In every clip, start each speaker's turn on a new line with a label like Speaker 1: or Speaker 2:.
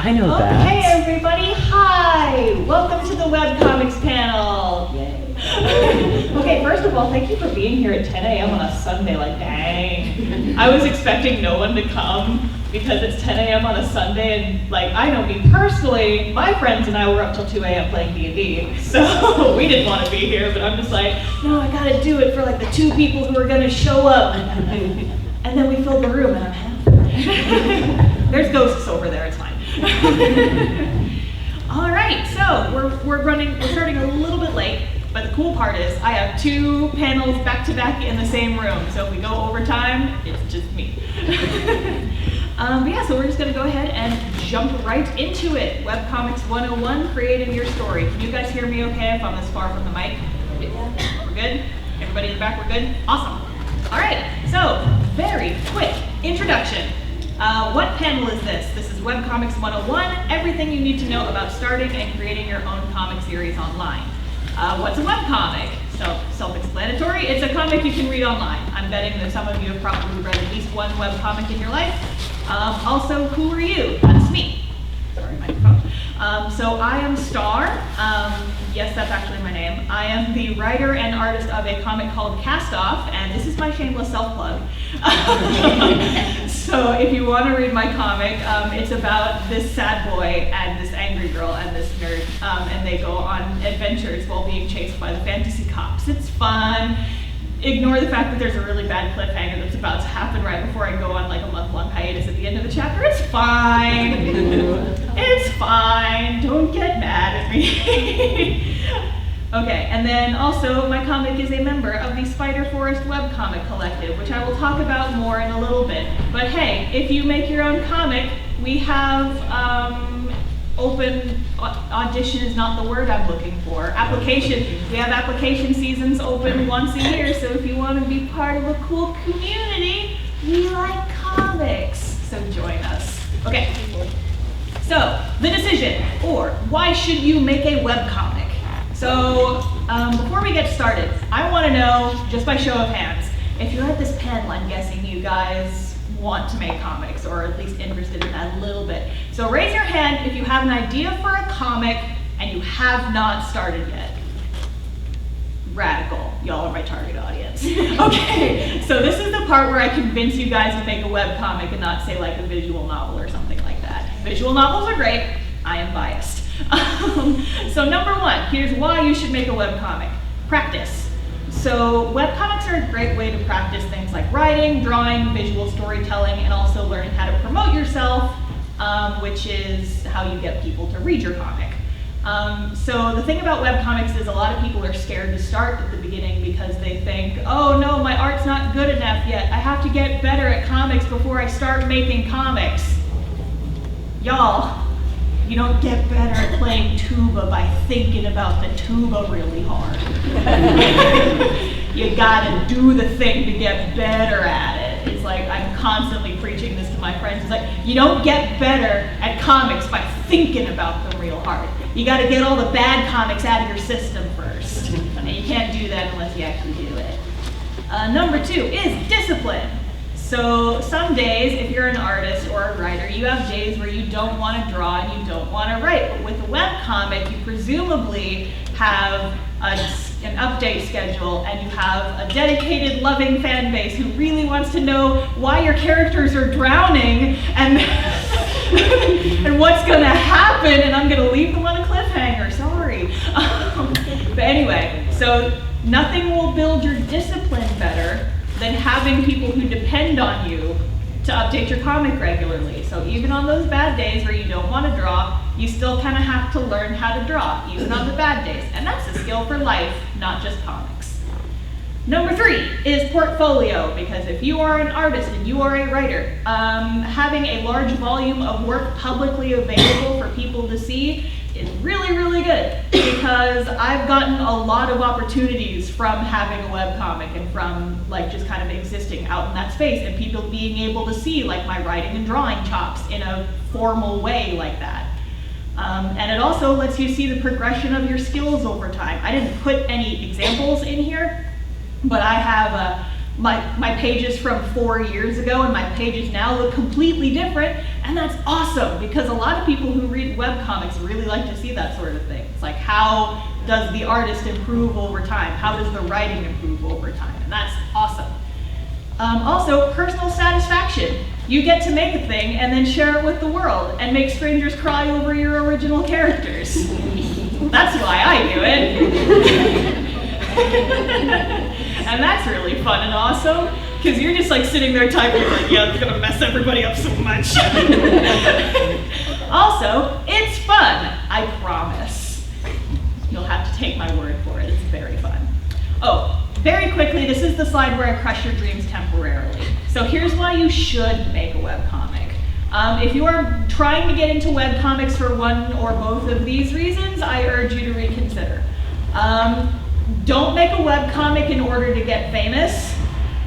Speaker 1: I know that.
Speaker 2: Okay, everybody, hi! Welcome to the Webcomics panel. Yay. Okay, first of all, thank you for being here at 10 a.m. on a Sunday, like dang. I was expecting no one to come because it's 10 a.m. on a Sunday, and like, I know me personally, my friends and I were up till 2 a.m. playing D&D, so we didn't want to be here, but I'm just like, no, I gotta do it for like the 2 people who are gonna show up. And then we filled the room, and I'm happy. There's ghosts over there, it's fine. All right, so we're starting a little bit late, but the cool part is I have 2 panels back to back in the same room, so if we go over time, it's just me. But yeah, so we're just gonna go ahead and jump right into it. Webcomics 101, creating your story. Can you guys hear me okay if I'm this far from the mic? We're good? Everybody in the back, we're good? Awesome. All right, so very quick introduction. What panel is this? This is Webcomics 101, everything you need to know about starting and creating your own comic series online. What's a webcomic? So, self-explanatory, it's a comic you can read online. I'm betting that some of you have probably read at least one webcomic in your life. Also, who are you? That's me. Sorry, microphone. So I am Star. Yes, that's actually my name. I am the writer and artist of a comic called Cast Off, and this is my shameless self-plug. So if you want to read my comic, it's about this sad boy and this angry girl and this nerd, and they go on adventures while being chased by the fantasy cops. It's fun. Ignore the fact that there's a really bad cliffhanger that's about to happen right before I go on like a month-long hiatus at the end of the chapter. It's fine. It's fine. Don't get mad at me. Okay, and then also my comic is a member of the Spider Forest Webcomic Collective, which I will talk about more in a little bit. But hey, if you make your own comic, we have audition is not the word I'm looking for. Application. We have application seasons open once a year, so if you want to be part of a cool community, we like comics, so join us. Okay, so the decision, or why should you make a webcomic? So before we get started, I want to know, just by show of hands, if you're at this panel, I'm guessing you guys want to make comics, or at least interested in that a little bit. So raise your hand if you have an idea for a comic and you have not started yet. Radical. Y'all are my target audience. Okay, so this is the part where I convince you guys to make a webcomic and not say like a visual novel or something like that. Visual novels are great. I am biased. So number 1, here's why you should make a webcomic. Practice. So webcomics are a great way to practice things like writing, drawing, visual storytelling, and also learning how to promote yourself, which is how you get people to read your comic. So the thing about webcomics is a lot of people are scared to start at the beginning because they think, oh no, my art's not good enough yet. I have to get better at comics before I start making comics. Y'all, you don't get better at playing tuba by thinking about the tuba really hard. You gotta do the thing to get better at it. It's like, I'm constantly preaching this to my friends. It's like, you don't get better at comics by thinking about them real hard. You gotta get all the bad comics out of your system first. And you can't do that unless you actually do it. Number 2 is discipline. So some days, if you're an artist or a writer, you have days where you don't want to draw and you don't want to write. But with a webcomic, you presumably have an update schedule and you have a dedicated, loving fan base who really wants to know why your characters are drowning and, and what's going to happen, and I'm going to leave them on a cliffhanger, sorry. But anyway, so nothing will build your discipline better than having people who depend on you to update your comic regularly. So even on those bad days where you don't want to draw, you still kind of have to learn how to draw, even on the bad days. And that's a skill for life, not just comics. Number 3 is portfolio, because if you are an artist and you are a writer, having a large volume of work publicly available for people to see is really, really good, because I've gotten a lot of opportunities from having a webcomic and from like just kind of existing out in that space and people being able to see like my writing and drawing chops in a formal way like that. And it also lets you see the progression of your skills over time. I didn't put any examples in here, but I have my pages from 4 years ago and my pages now look completely different And that's awesome, because a lot of people who read webcomics really like to see that sort of thing. It's like, how does the artist improve over time? How does the writing improve over time? And that's awesome. Also, personal satisfaction. You get to make a thing and then share it with the world and make strangers cry over your original characters. That's why I do it. And that's really fun and awesome, because you're just like sitting there typing, like, yeah, it's gonna mess everybody up so much. Also, it's fun, I promise. You'll have to take my word for it, it's very fun. Oh, very quickly, this is the slide where I crush your dreams temporarily. So here's why you should make a webcomic. If you are trying to get into webcomics for one or both of these reasons, I urge you to reconsider. Don't make a webcomic in order to get famous,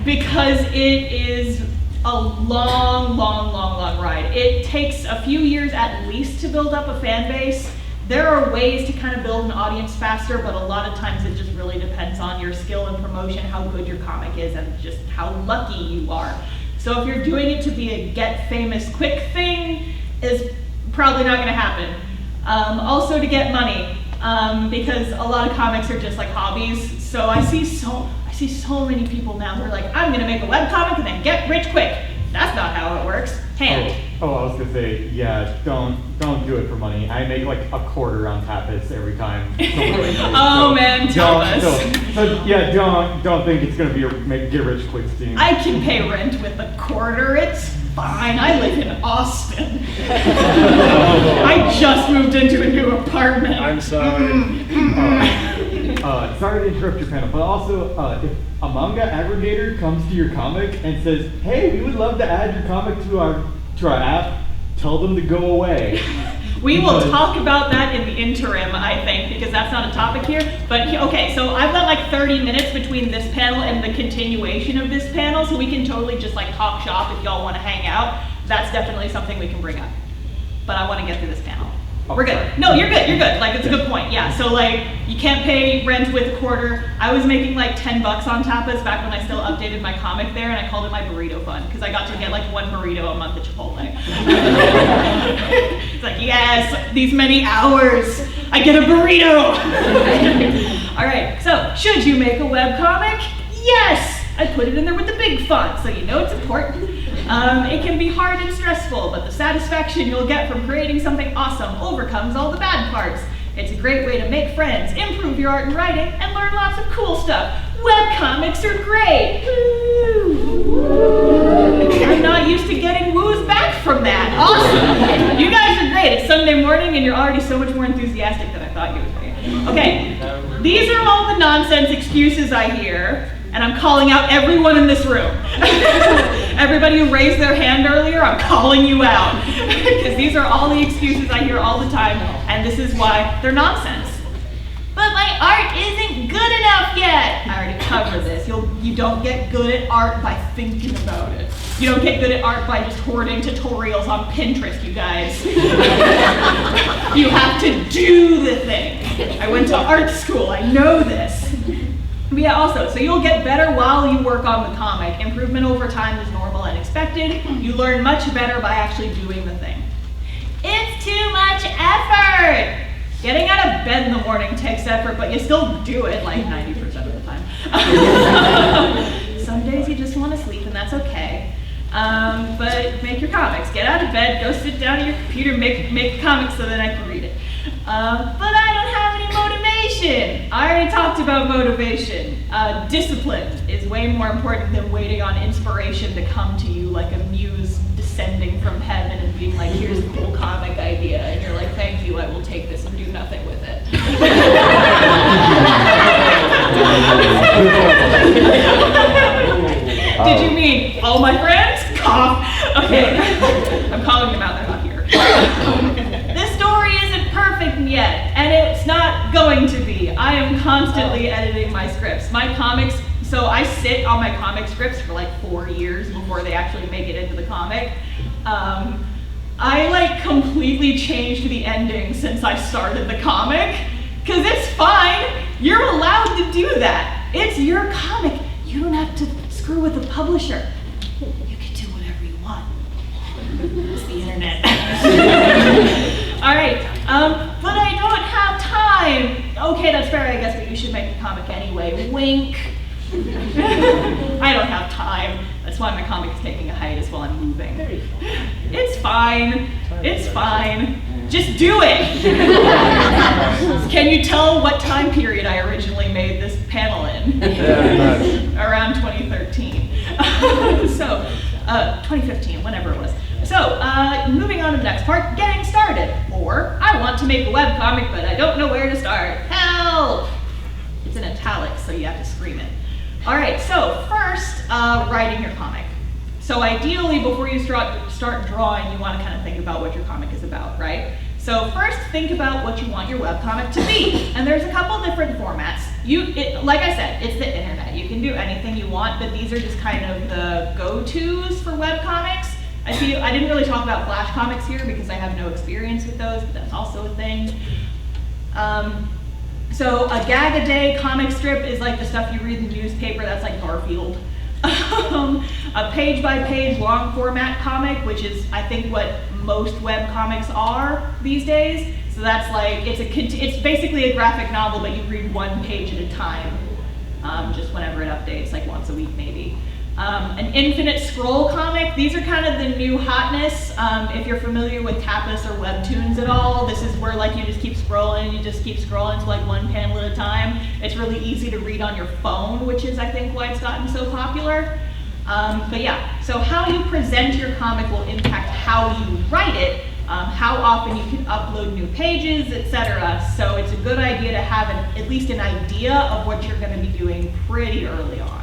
Speaker 2: because it is a long ride. It takes a few years at least to build up a fan base. There are ways to kind of build an audience faster, but a lot of times it just really depends on your skill and promotion, how good your comic is, and just how lucky you are. So if you're doing it to be a get famous quick thing, is probably not gonna happen. Also to get money, because a lot of comics are just like hobbies. So I see so many people now who are like, I'm gonna make a webcomic and then get rich quick. That's not how it works. Hand.
Speaker 1: Oh, I was gonna say, yeah, don't do it for money. I make like a quarter on Tapas every time.
Speaker 2: Oh man, Tapas.
Speaker 1: So yeah, don't think it's gonna be a get rich quick scheme.
Speaker 2: I can pay rent with a quarter. It's fine. I live in Austin. I just moved into a new apartment.
Speaker 3: I'm sorry.
Speaker 1: Sorry to interrupt your panel, but also if a manga aggregator comes to your comic and says, "Hey, we would love to add your comic to our app," tell them to go away.
Speaker 2: We will talk about that in the interim, I think, because that's not a topic here. But okay, so I've got like 30 minutes between this panel and the continuation of this panel, so we can totally just like talk shop if y'all want to hang out. That's definitely something we can bring up. But I want to get through this panel. We're good. No, you're good, you're good. Like, it's a good point, yeah. So like, you can't pay rent with a quarter. I was making like 10 bucks on Tapas back when I still updated my comic there, and I called it my burrito fund, because I got to get like one burrito a month at Chipotle. It's like, yes, these many hours, I get a burrito. All right, so should you make a webcomic? Yes! I put it in there with the big font, so you know it's important. It can be hard and stressful, but the satisfaction you'll get from creating something awesome overcomes all the bad parts. It's a great way to make friends, improve your art and writing, and learn lots of cool stuff. Webcomics are great! Woo! I'm not used to getting woos back from that. Awesome! You guys are great. It's Sunday morning and you're already so much more enthusiastic than I thought you would be. Okay, these are all the nonsense excuses I hear, and I'm calling out everyone in this room. Everybody who raised their hand earlier, I'm calling you out. Because these are all the excuses I hear all the time, and this is why they're nonsense. But my art isn't good enough yet. I already covered this. You don't get good at art by thinking about it. You don't get good at art by just hoarding tutorials on Pinterest, you guys. You have to do the thing. I went to art school, I know this. But yeah, also, so you'll get better while you work on the comic. Improvement over time is normal and expected. You learn much better by actually doing the thing. It's too much effort! Getting out of bed in the morning takes effort, but you still do it like 90% of the time. Some days you just want to sleep, and that's okay. But make your comics. Get out of bed, go sit down at your computer, make comics so that I can read it. But I don't have any motivation. I already talked about motivation. Discipline is way more important than waiting on inspiration to come to you like a muse descending from heaven and being like, here's a cool comic idea. And you're like, thank you, I will take this and do nothing with it. Did you mean all my friends? Cough. Okay, I'm calling them out, they're not here. This story isn't perfect yet, and it's not going to be. I am constantly editing my scripts. My comics, so I sit on my comic scripts for like 4 years before they actually make it into the comic. I like completely changed the ending since I started the comic, because it's fine. You're allowed to do that. It's your comic. You don't have to screw with the publisher. You can do whatever you want. It's the internet. All right, but I don't have time. Okay, that's fair, I guess, but you should make a comic anyway. Wink. I don't have time. That's why my comic is taking a hiatus while I'm moving. It's fine. It's fine. Just do it. Can you tell what time period I originally made this panel in? Around 2013. 2015, whenever it was. So, moving on to the next part, getting started. Or, I want to make a webcomic, but I don't know where to start. Help! It's in italics, so you have to scream it. All right, so first, writing your comic. So ideally, before you start drawing, you want to kind of think about what your comic is about, right? So first, think about what you want your webcomic to be. And there's a couple different formats. Like I said, it's the internet. You can do anything you want, but these are just kind of the go-tos for webcomics. I didn't really talk about Flash comics here because I have no experience with those, but that's also a thing. So a gag-a-day comic strip is like the stuff you read in the newspaper, that's like Garfield. A page-by-page long format comic, which is, I think, what most web comics are these days. So that's like, it's basically a graphic novel, but you read one page at a time, just whenever it updates, like once a week maybe. An infinite scroll comic, these are kind of the new hotness. If you're familiar with Tapas or Webtoons at all, this is where like you just keep scrolling to like one panel at a time. It's really easy to read on your phone, which is I think why it's gotten so popular. But yeah, so how you present your comic will impact how you write it, how often you can upload new pages, etc. So it's a good idea to have at least an idea of what you're going to be doing pretty early on.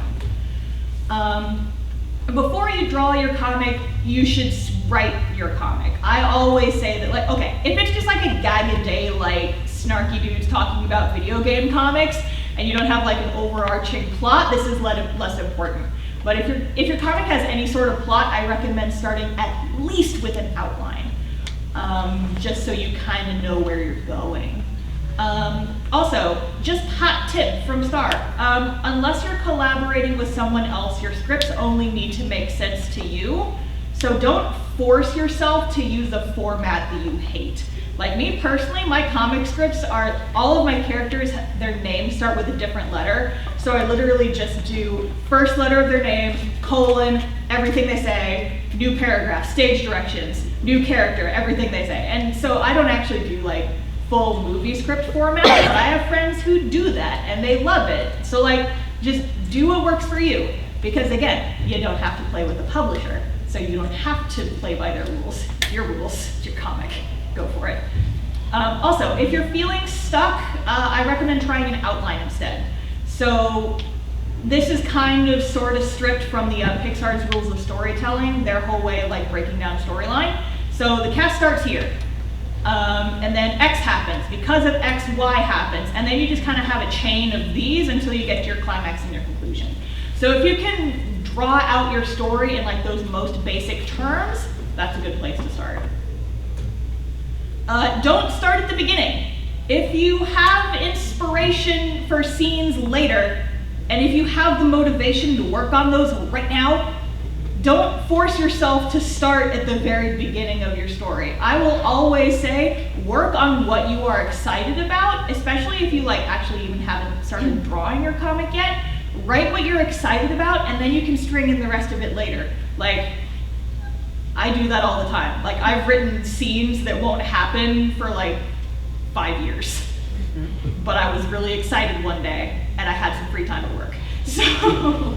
Speaker 2: Before you draw your comic, you should write your comic. I always say that, like, okay, if it's just like a gag-a-day, like snarky dudes talking about video game comics, and you don't have like an overarching plot, this is less important. But if your comic has any sort of plot, I recommend starting at least with an outline, just so you kind of know where you're going. Also, just hot tip from start, unless you're collaborating with someone else, your scripts only need to make sense to you. So don't force yourself to use a format that you hate. Like me personally, my comic scripts are, all of my characters, their names start with a different letter. So I literally just do first letter of their name, colon, everything they say, new paragraph, stage directions, new character, everything they say. And so I don't actually do like full movie script format, but I have friends who do that and they love it. So like, just do what works for you. Because again, you don't have to play with the publisher. So you don't have to play by their rules. Your rules, it's your comic. Go for it. Also, if you're feeling stuck, I recommend trying an outline instead. So this is kind of sort of stripped from the Pixar's rules of storytelling, their whole way of like breaking down storyline. So the cast starts here. And then X happens. Because of X, Y happens. And then you just kind of have a chain of these until you get to your climax and your conclusion. So if you can draw out your story in like those most basic terms, that's a good place to start. Don't start at the beginning. If you have inspiration for scenes later, and if you have the motivation to work on those right now, don't force yourself to start at the very beginning of your story. I will always say, work on what you are excited about, especially if you like actually even haven't started drawing your comic yet. Write what you're excited about, and then you can string in the rest of it later. Like, I do that all the time. Like, I've written scenes that won't happen for like 5 years. But I was really excited one day, and I had some free time at work. So,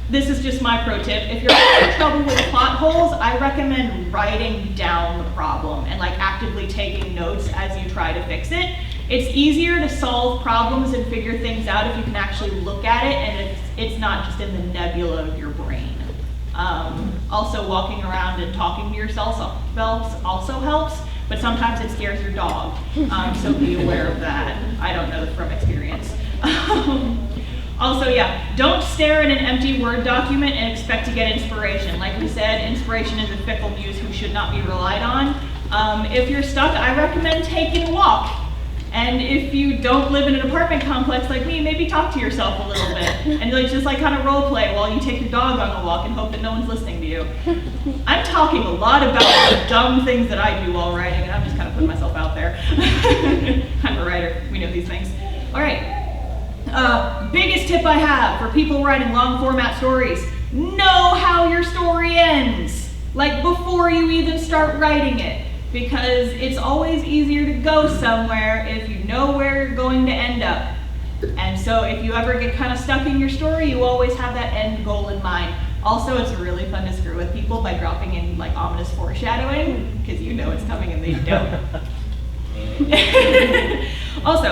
Speaker 2: this is just my pro tip. If you're having trouble with plot holes, I recommend writing down the problem and like actively taking notes as you try to fix it. It's easier to solve problems and figure things out if you can actually look at it and it's not just in the nebula of your brain. Also, walking around and talking to yourself also helps, but sometimes it scares your dog, so be aware of that. I don't know from experience. Also, yeah, don't stare at an empty Word document and expect to get inspiration. Like we said, inspiration is a fickle muse who should not be relied on. If you're stuck, I recommend taking a walk And if you don't live in an apartment complex like me, maybe talk to yourself a little bit and like just like kind of role play while you take your dog on a walk and hope that no one's listening to you. I'm talking a lot about the dumb things that I do while writing, and I'm just kind of putting myself out there. I'm a writer, we know these things. All right, biggest tip I have for people writing long format stories, know how your story ends, like before you even start writing it. Because it's always easier to go somewhere if you know where you're going to end up. And so if you ever get kind of stuck in your story, you always have that end goal in mind. Also, it's really fun to screw with people by dropping in like ominous foreshadowing, because you know it's coming and they don't. Also,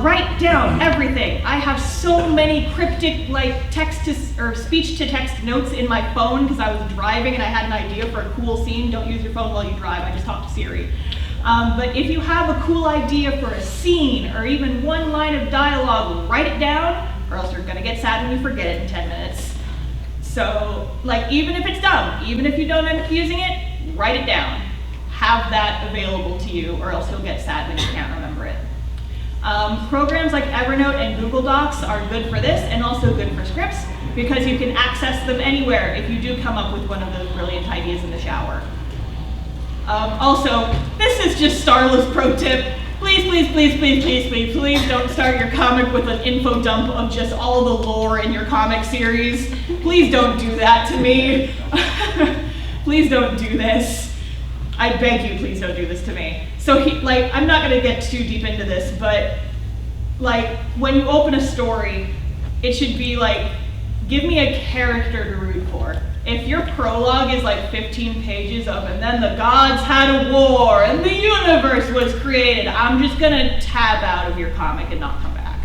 Speaker 2: write down everything. I have so many cryptic like text to or speech to text notes in my phone because I was driving and I had an idea for a cool scene. Don't use your phone while you drive. I just talked to Siri. But if you have a cool idea for a scene or even one line of dialogue, write it down, or else you're gonna get sad when you forget it in 10 minutes. So, like, even if it's dumb, even if you don't end up using it, write it down. Have that available to you, or else you'll get sad when you can't remember it. Programs like Evernote and Google Docs are good for this and also good for scripts because you can access them anywhere if you do come up with one of those brilliant ideas in the shower. Also, this is just Starla's pro tip. Please don't start your comic with an info dump of just all the lore in your comic series. Please don't do that to me. Please don't do this. I beg you, please don't do this to me. So I'm not gonna get too deep into this, but like when you open a story, it should be like, give me a character to root for. If your prologue is like 15 pages of, and then the gods had a war and the universe was created, I'm just gonna tab out of your comic and not come back.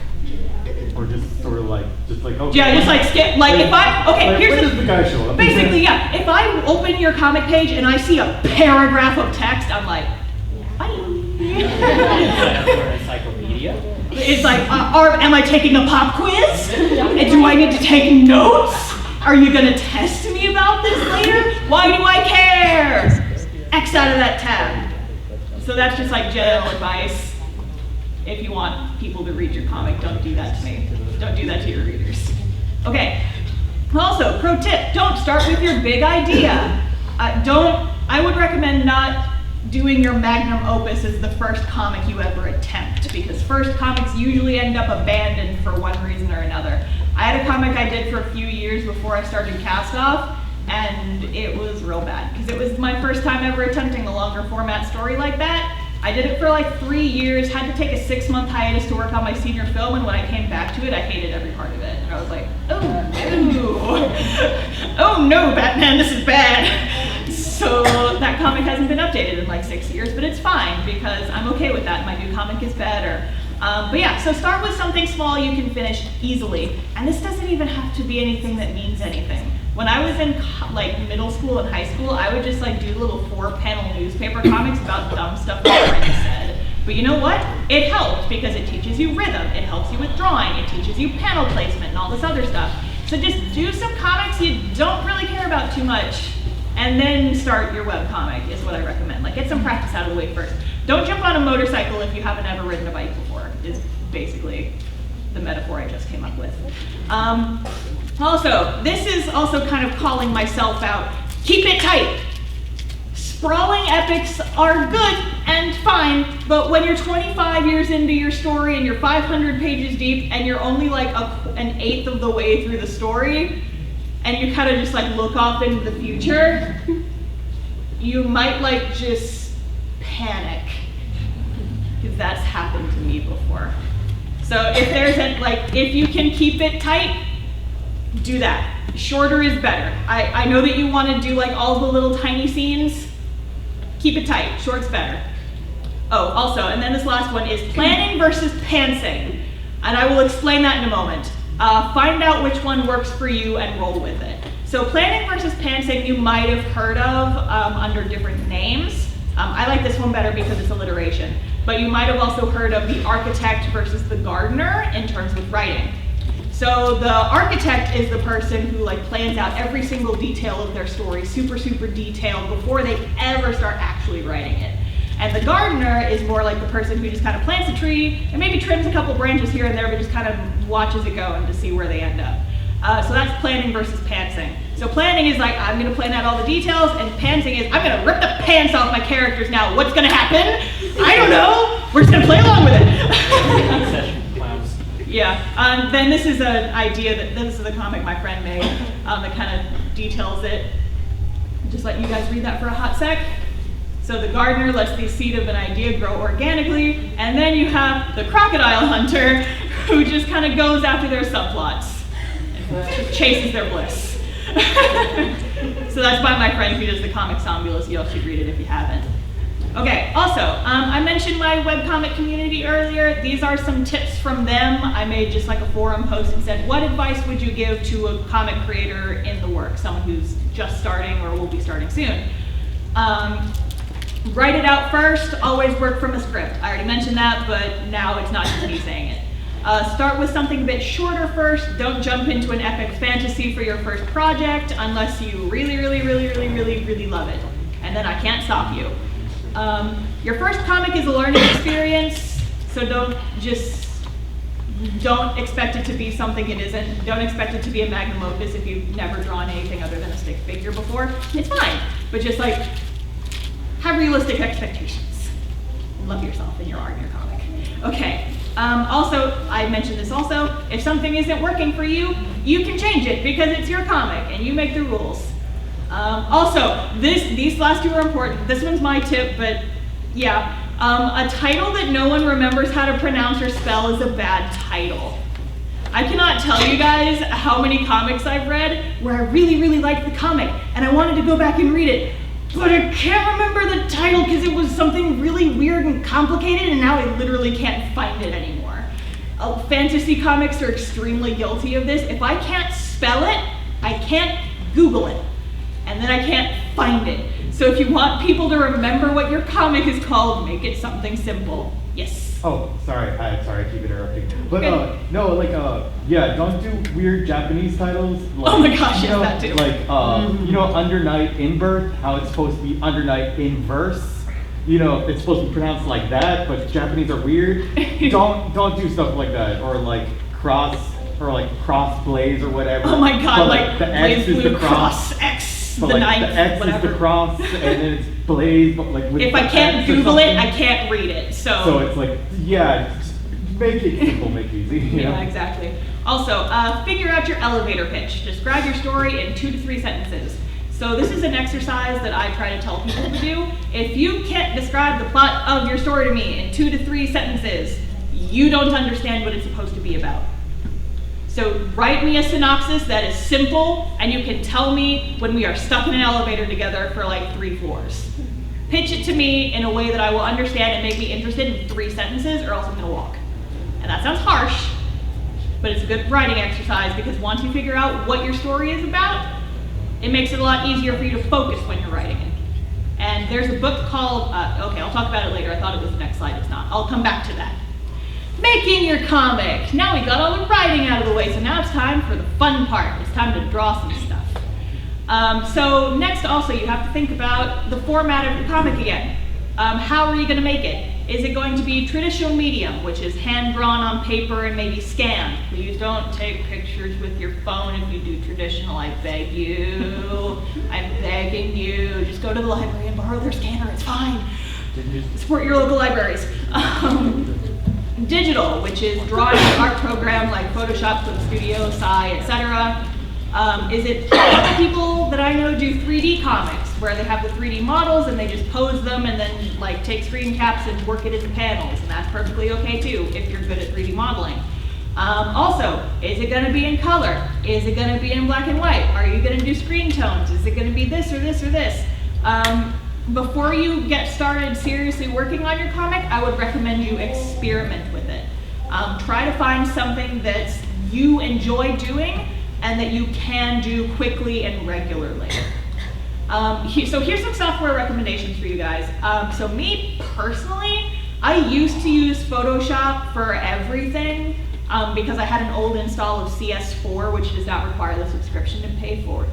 Speaker 1: Or just sort of like, okay.
Speaker 2: Yeah, just like skip, like if I, okay, here's
Speaker 1: when does the guy show up?
Speaker 2: Basically, yeah, if I open your comic page and I see a paragraph of text, I'm like, bye.
Speaker 3: Encyclopedia?
Speaker 2: It's like, am I taking a pop quiz? And do I need to take notes? Are you gonna test me about this later? Why do I care? X out of that tab. So that's just like general advice. If you want people to read your comic, don't do that to me. Don't do that to your readers. Okay. Also, pro tip, don't start with your big idea. I would recommend not doing your magnum opus as the first comic you ever attempt, because first comics usually end up abandoned for one reason or another. I had a comic I did for a few years before I started Cast Off, and it was real bad, because it was my first time ever attempting a longer format story like that. I did it for like 3 years, had to take a 6-month hiatus to work on my senior film, and when I came back to it, I hated every part of it. And I was like, oh no, oh no, Batman, this is bad. So that comic hasn't been updated in like 6 years, but it's fine because I'm okay with that. My new comic is better. But yeah, so start with something small you can finish easily. And this doesn't even have to be anything that means anything. When I was in like middle school and high school, I would just like do little 4-panel newspaper comics about dumb stuff my friends said. But you know what? It helped because it teaches you rhythm, it helps you with drawing, it teaches you panel placement and all this other stuff. So just do some comics you don't really care about too much, and then start your webcomic is what I recommend. Like, get some practice out of the way first. Don't jump on a motorcycle if you haven't ever ridden a bike before, is basically the metaphor I just came up with. Also, this is also kind of calling myself out. Keep it tight. Sprawling epics are good and fine, but when you're 25 years into your story and you're 500 pages deep and you're only like an eighth of the way through the story, and you kind of just like look off into the future, you might like just panic, because that's happened to me before. So if you can keep it tight, do that. Shorter is better. I know that you want to do like all the little tiny scenes. Keep it tight. Short's better. Oh, also, and then this last one is planning versus pantsing. And I will explain that in a moment. Find out which one works for you and roll with it. So planning versus pantsing you might have heard of under different names. I like this one better because it's alliteration. But you might have also heard of the architect versus the gardener in terms of writing. So the architect is the person who like plans out every single detail of their story, super, super detailed before they ever start actually writing it. And the gardener is more like the person who just kind of plants a tree and maybe trims a couple branches here and there, but just kind of watches it go and to see where they end up. So that's planning versus pantsing. So planning is like, I'm gonna plan out all the details, and pantsing is, I'm gonna rip the pants off my characters now. What's gonna happen? I don't know. We're just gonna play along with it. Yeah, then this is an idea this is a comic my friend made that kind of details it. Just let you guys read that for a hot sec. So the gardener lets the seed of an idea grow organically, and then you have the crocodile hunter who just kind of goes after their subplots and chases their bliss. So that's by my friend who does the comic Somnambulist. You all should read it if you haven't. Okay, also, I mentioned my webcomic community earlier. These are some tips from them. I made just like a forum post and said, what advice would you give to a comic creator in the work, someone who's just starting or will be starting soon? Write it out first, always work from a script. I already mentioned that, but now it's not just me saying it. Start with something a bit shorter first. Don't jump into an epic fantasy for your first project unless you really love it. And then I can't stop you. Your first comic is a learning experience, so don't expect it to be something it isn't. Don't expect it to be a magnum opus if you've never drawn anything other than a stick figure before. It's fine, but just like, have realistic expectations. Love yourself in your art and your comic. Okay, also, I mentioned this also, if something isn't working for you, you can change it because it's your comic and you make the rules. Also, these last two are important. This one's my tip, but yeah. A title that no one remembers how to pronounce or spell is a bad title. I cannot tell you guys how many comics I've read where I really liked the comic and I wanted to go back and read it, but I can't remember the title because it was something really weird and complicated, and now I literally can't find it anymore. Fantasy comics are extremely guilty of this. If I can't spell it, I can't Google it. And then I can't find it. So if you want people to remember what your comic is called, make it something simple. Yes?
Speaker 1: Oh, sorry, I keep interrupting. But no, like, yeah, don't do weird Japanese titles. Like,
Speaker 2: oh my gosh, yes, that too.
Speaker 1: Like, you know, Under Night in Birth, how it's supposed to be Under Night in Verse. You know, it's supposed to be pronounced like that, but Japanese are weird. don't do stuff like that, or like cross blaze or whatever.
Speaker 2: Oh my god,
Speaker 1: but,
Speaker 2: like
Speaker 1: the X is the cross.
Speaker 2: X,
Speaker 1: but
Speaker 2: the
Speaker 1: like
Speaker 2: ninth,
Speaker 1: the X
Speaker 2: whatever.
Speaker 1: is the cross, and then it's blaze, but like with
Speaker 2: if
Speaker 1: the
Speaker 2: I can't
Speaker 1: X or
Speaker 2: Google it,
Speaker 1: something.
Speaker 2: I can't read it.
Speaker 1: So it's like, yeah, just make it simple, make it easy. You know?
Speaker 2: Yeah, exactly. Also, figure out your elevator pitch. Describe your story in 2 to 3 sentences. So this is an exercise that I try to tell people to do. If you can't describe the plot of your story to me in 2 to 3 sentences, you don't understand what it's supposed to be about. So write me a synopsis that is simple, and you can tell me when we are stuck in an elevator together for like 3 floors. Pitch it to me in a way that I will understand and make me interested in 3 sentences, or else I'm gonna walk. And that sounds harsh, but it's a good writing exercise because once you figure out what your story is about, it makes it a lot easier for you to focus when you're writing it. And there's a book called, okay, I'll talk about it later. I thought it was the next slide, it's not. I'll come back to that. Making your comic. Now we got all the writing out of the way, so now it's time for the fun part. It's time to draw some stuff. So next also, you have to think about the format of your comic again. How are you gonna make it? Is it going to be traditional medium, which is hand-drawn on paper and maybe scanned? Please don't take pictures with your phone if you do traditional, I beg you. I'm begging you. Just go to the library and borrow their scanner, it's fine. Support your local libraries. Digital, which is drawing an art program like Photoshop, Clip Studio, Sci, etc. Is it people that I know do 3D comics where they have the 3D models and they just pose them and then like take screen caps and work it into panels, and that's perfectly okay too if you're good at 3D modeling. Also, is it going to be in color? Is it going to be in black and white? Are you going to do screen tones? Is it going to be this or this or this? Before you get started seriously working on your comic, I would recommend you experiment with it. Try to find something that you enjoy doing and that you can do quickly and regularly. So here's some software recommendations for you guys. So me personally, I used to use Photoshop for everything because I had an old install of CS4, which does not require the subscription to pay for.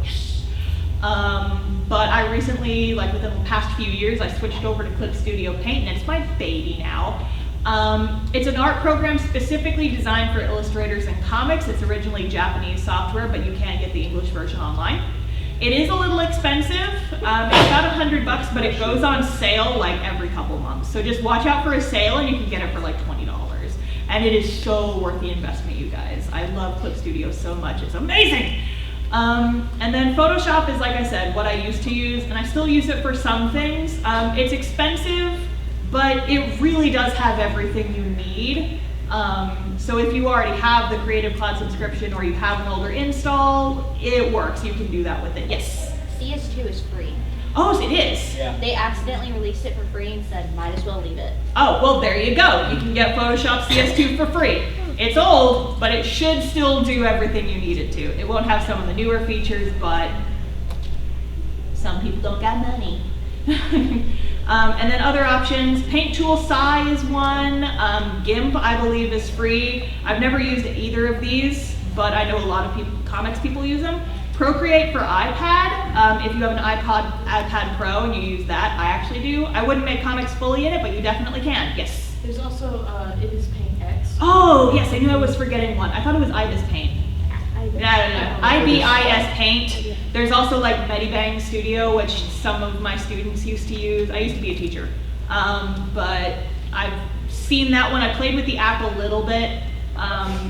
Speaker 2: But I recently, like within the past few years, I switched over to Clip Studio Paint, and it's my baby now. It's an art program specifically designed for illustrators and comics. It's originally Japanese software, but you can get the English version online. It is a little expensive. It's about $100, but it goes on sale like every couple months. So just watch out for a sale, and you can get it for like $20. And it is so worth the investment, you guys. I love Clip Studio so much. It's amazing. And then Photoshop is, like I said, what I used to use, and I still use it for some things. It's expensive, but it really does have everything you need. So if you already have the Creative Cloud subscription or you have an older install, it works. You can do that with it. Yes?
Speaker 3: CS2 is free.
Speaker 2: Oh, it is?
Speaker 4: Yeah.
Speaker 3: They accidentally released it for free and said, might as well leave it.
Speaker 2: Oh, well, there you go. You can get Photoshop CS2 for free. It's old, but it should still do everything you need it to. It won't have some of the newer features, but some people don't got money. And then other options, Paint Tool Sai is one. GIMP, I believe, is free. I've never used either of these, but I know a lot of people, comics people use them. Procreate for iPad, if you have an iPad Pro and you use that, I actually do. I wouldn't make comics fully in it, but you definitely can. Yes?
Speaker 5: There's also Ibis Paint X.
Speaker 2: Oh, yes, I knew I was forgetting one. I thought it was Ibis Paint. No. IBIS Paint. There's also like Medibang Studio, which some of my students used to use. I used to be a teacher, but I've seen that one. I played with the app a little bit.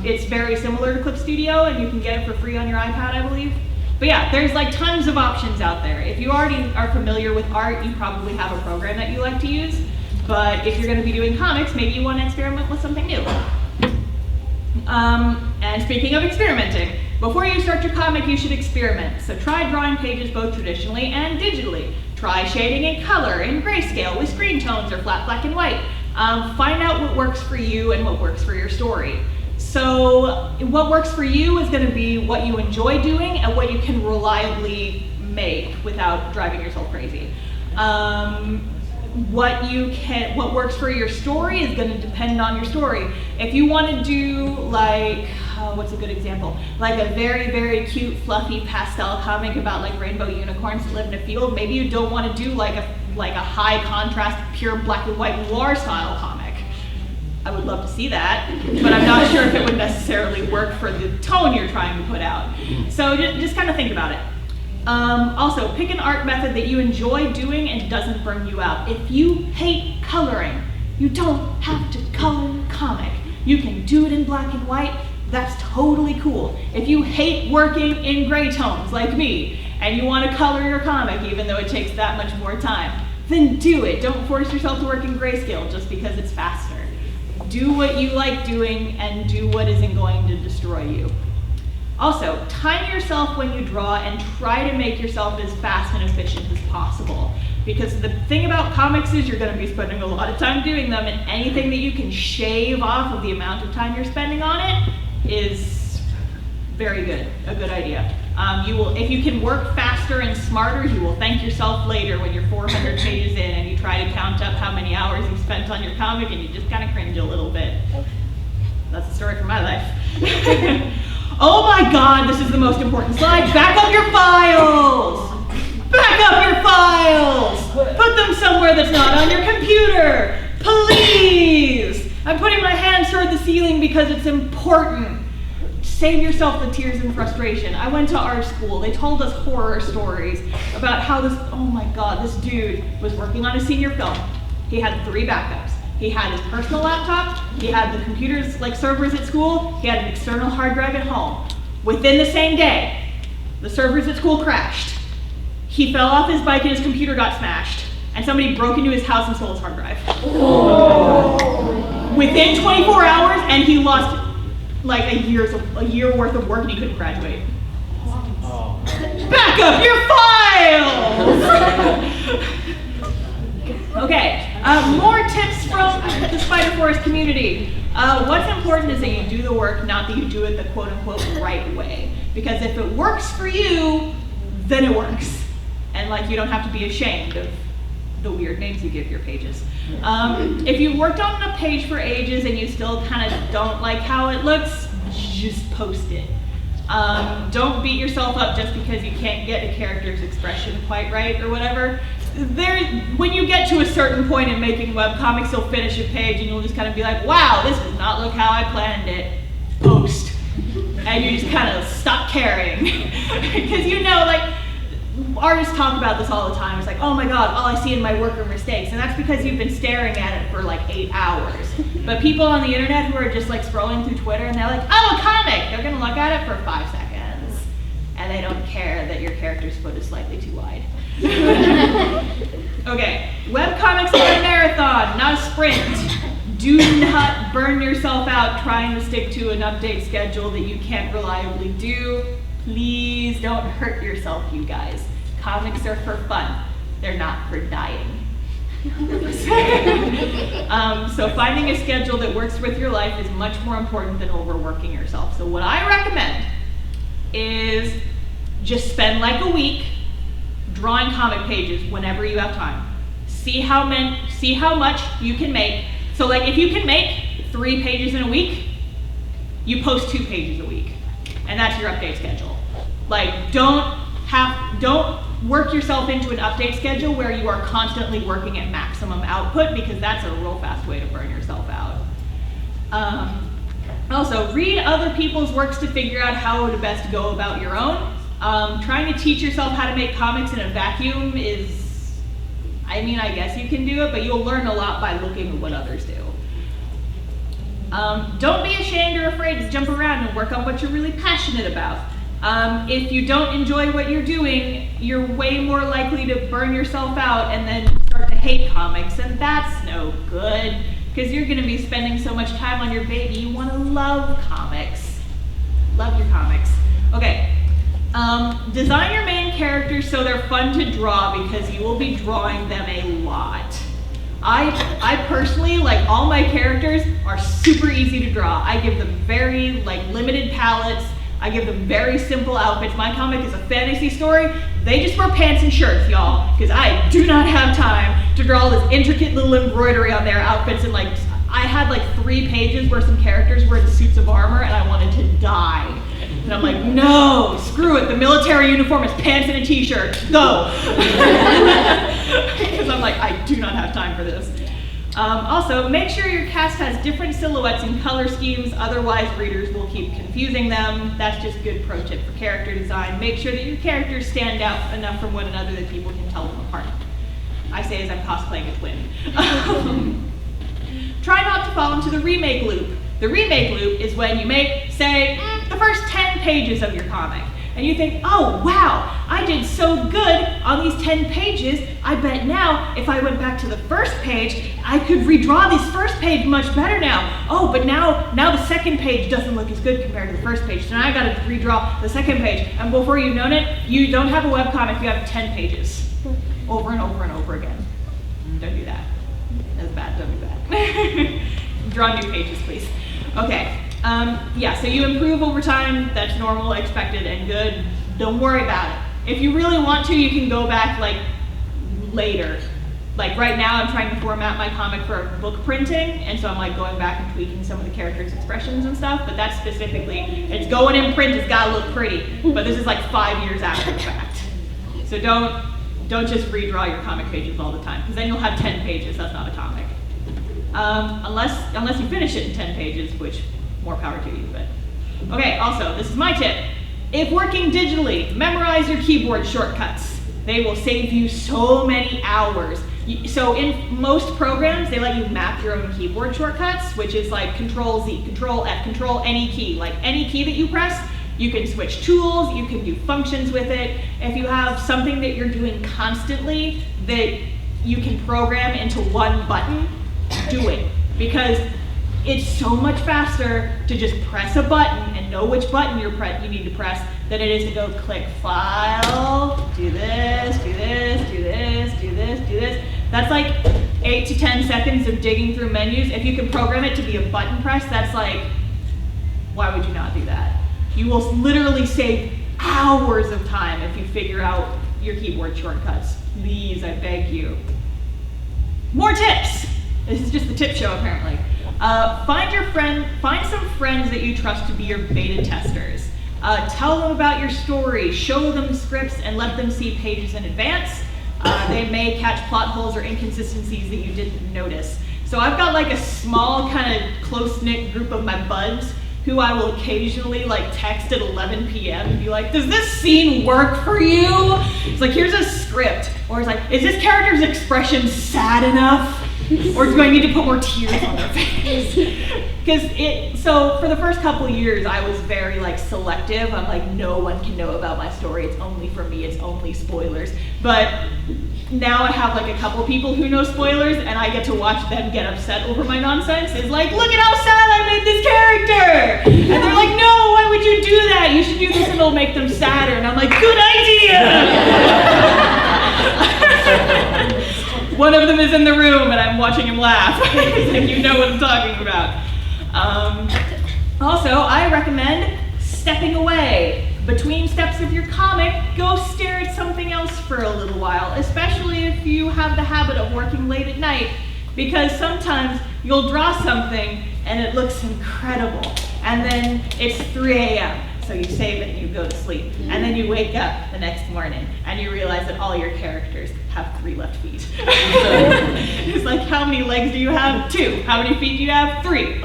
Speaker 2: It's very similar to Clip Studio, and you can get it for free on your iPad, I believe. But yeah, there's like tons of options out there. If you already are familiar with art, you probably have a program that you like to use. But if you're going to be doing comics, maybe you want to experiment with something new. And speaking of experimenting, before you start your comic, you should experiment. So try drawing pages both traditionally and digitally. Try shading in color, in grayscale, with screen tones, or flat black and white. Find out what works for you and what works for your story. So what works for you is going to be what you enjoy doing and what you can reliably make without driving yourself crazy. What works for your story is going to depend on your story. If you want to do like, what's a good example? Like a very, very cute, fluffy pastel comic about like rainbow unicorns that live in a field, maybe you don't want to do like a high contrast, pure black and white noir style comic. I would love to see that, but I'm not sure if it would necessarily work for the tone you're trying to put out. So just kind of think about it. Also, pick an art method that you enjoy doing and doesn't burn you out. If you hate coloring, you don't have to color your comic. You can do it in black and white. That's totally cool. If you hate working in gray tones like me, and you want to color your comic even though it takes that much more time, then do it. Don't force yourself to work in grayscale just because it's faster. Do what you like doing and do what isn't going to destroy you. Also, time yourself when you draw and try to make yourself as fast and efficient as possible. Because the thing about comics is you're going to be spending a lot of time doing them, and anything that you can shave off of the amount of time you're spending on it is very good, a good idea. If you can work faster and smarter, you will thank yourself later when you're 400 pages in and you try to count up how many hours you spent on your comic and you just kind of cringe a little bit. That's the story from my life. Oh my God, this is the most important slide. Back up your files! Back up your files! Put them somewhere that's not on your computer, please! I'm putting my hands toward the ceiling because it's important. Save yourself the tears and frustration. I went to art school. They told us horror stories about how oh my God, this dude was working on a senior film. He had 3 backups. He had his personal laptop, he had the computers, like servers at school, he had an external hard drive at home. Within the same day, the servers at school crashed. He fell off his bike and his computer got smashed. And somebody broke into his house and stole his hard drive. Oh. Within 24 hours, and he lost like a year worth of work and he couldn't graduate. Oh. Back up your files! Okay, more tips from the Spider Forest community. What's important is that you do the work, not that you do it the quote-unquote right way. Because if it works for you, then it works. And like you don't have to be ashamed of the weird names you give your pages. If you worked on a page for ages and you still kind of don't like how it looks, just post it. Don't beat yourself up just because you can't get a character's expression quite right or whatever. When you get to a certain point in making webcomics, you'll finish a page and you'll just kind of be like, wow, this does not look how I planned it. Post. And you just kind of stop caring. Because you know, like, artists talk about this all the time. It's like, oh my god, all I see in my work are mistakes. And that's because you've been staring at it for like 8 hours. But people on the internet who are just like scrolling through Twitter and they're like, oh, a comic! They're gonna look at it for 5 seconds. And they don't care that your character's foot is slightly too wide. Okay, webcomics are a marathon, not a sprint. Do not burn yourself out trying to stick to an update schedule that you can't reliably do. Please don't hurt yourself, you guys. Comics are for fun. They're not for dying. So finding a schedule that works with your life is much more important than overworking yourself. So what I recommend is just spend like a week drawing comic pages whenever you have time. See how much you can make. So like if you can make 3 pages in a week, you post 2 pages a week. And that's your update schedule. Like don't work yourself into an update schedule where you are constantly working at maximum output, because that's a real fast way to burn yourself out. Also, read other people's works to figure out how to best go about your own. Trying to teach yourself how to make comics in a vacuum is, I mean, I guess you can do it, but you'll learn a lot by looking at what others do. Don't be ashamed or afraid to jump around and work on what you're really passionate about. If you don't enjoy what you're doing, you're way more likely to burn yourself out and then start to hate comics, and that's no good, because you're going to be spending so much time on your baby. You want to love comics. Love your comics. Okay. Design your main characters so they're fun to draw, because you will be drawing them a lot. I personally, like, all my characters are super easy to draw. I give them very, like, limited palettes. I give them very simple outfits. My comic is a fantasy story. They just wear pants and shirts, y'all, because I do not have time to draw all this intricate little embroidery on their outfits. And like, I had like 3 pages where some characters were in suits of armor and I wanted to die. And I'm like, no, screw it. The military uniform is pants and a t-shirt. Go. Because I'm like, I do not have time for this. Also, make sure your cast has different silhouettes and color schemes, otherwise readers will keep confusing them. That's just good pro tip for character design. Make sure that your characters stand out enough from one another that people can tell them apart. I say as I'm cosplaying a twin. Try not to fall into the remake loop. The remake loop is when you make, say, the first 10 pages of your comic. And you think, oh wow, I did so good on these 10 pages. I bet now if I went back to the first page, I could redraw this first page much better now. Oh, but now the second page doesn't look as good compared to the first page. So now I gotta redraw the second page. And before you've known it, you don't have a webcomic, you have 10 pages. Over and over and over again. Don't do that. That's bad, don't do that. Draw new pages, please. Okay. Yeah, so you improve over time. That's normal, expected, and good. Don't worry about it. If you really want to, you can go back like later. Like right now, I'm trying to format my comic for book printing, and so I'm like going back and tweaking some of the characters' expressions and stuff. But that's specifically, it's going in print. It's got to look pretty. But this is like 5 years after the fact. So don't just redraw your comic pages all the time, because then you'll have 10 pages. That's not a comic. Unless you finish it in 10 pages, which more power to you, but. Okay, also, this is my tip. If working digitally, memorize your keyboard shortcuts. They will save you so many hours. So in most programs, they let you map your own keyboard shortcuts, which is like Control-Z, Control-F, Control any key. Like any key that you press, you can switch tools, you can do functions with it. If you have something that you're doing constantly that you can program into one button, do it. Because it's so much faster to just press a button and know which button you need to press than it is to go click File, do this, do this, do this, do this, do this. That's like 8 to 10 seconds of digging through menus. If you can program it to be a button press, that's like, why would you not do that? You will literally save hours of time if you figure out your keyboard shortcuts. Please, I beg you. More tips. This is just the tip show, apparently. Find some friends that you trust to be your beta testers. Tell them about your story, show them scripts, and let them see pages in advance. They may catch plot holes or inconsistencies that you didn't notice. So I've got like a small kind of close-knit group of my buds who I will occasionally like text at 11 p.m. and be like, does this scene work for you? It's like, here's a script. Or it's like, is this character's expression sad enough? Or do I need to put more tears on their face? So for the first couple of years, I was very like selective. I'm like, no one can know about my story. It's only for me, it's only spoilers. But now I have like a couple people who know spoilers, and I get to watch them get upset over my nonsense. It's like, look at how sad I made this character! And they're like, no, why would you do that? You should do this and it'll make them sadder. And I'm like, good idea! One of them is in the room and I'm watching him laugh. He's like, you know what I'm talking about. Also, I recommend stepping away. Between steps of your comic, go stare at something else for a little while, especially if you have the habit of working late at night, because sometimes you'll draw something and it looks incredible, and then it's 3 a.m., so you save it and you go to sleep, and then you wake up the next morning and you realize that all your characters have 3 left feet. It's like, how many legs do you have? 2. How many feet do you have? 3.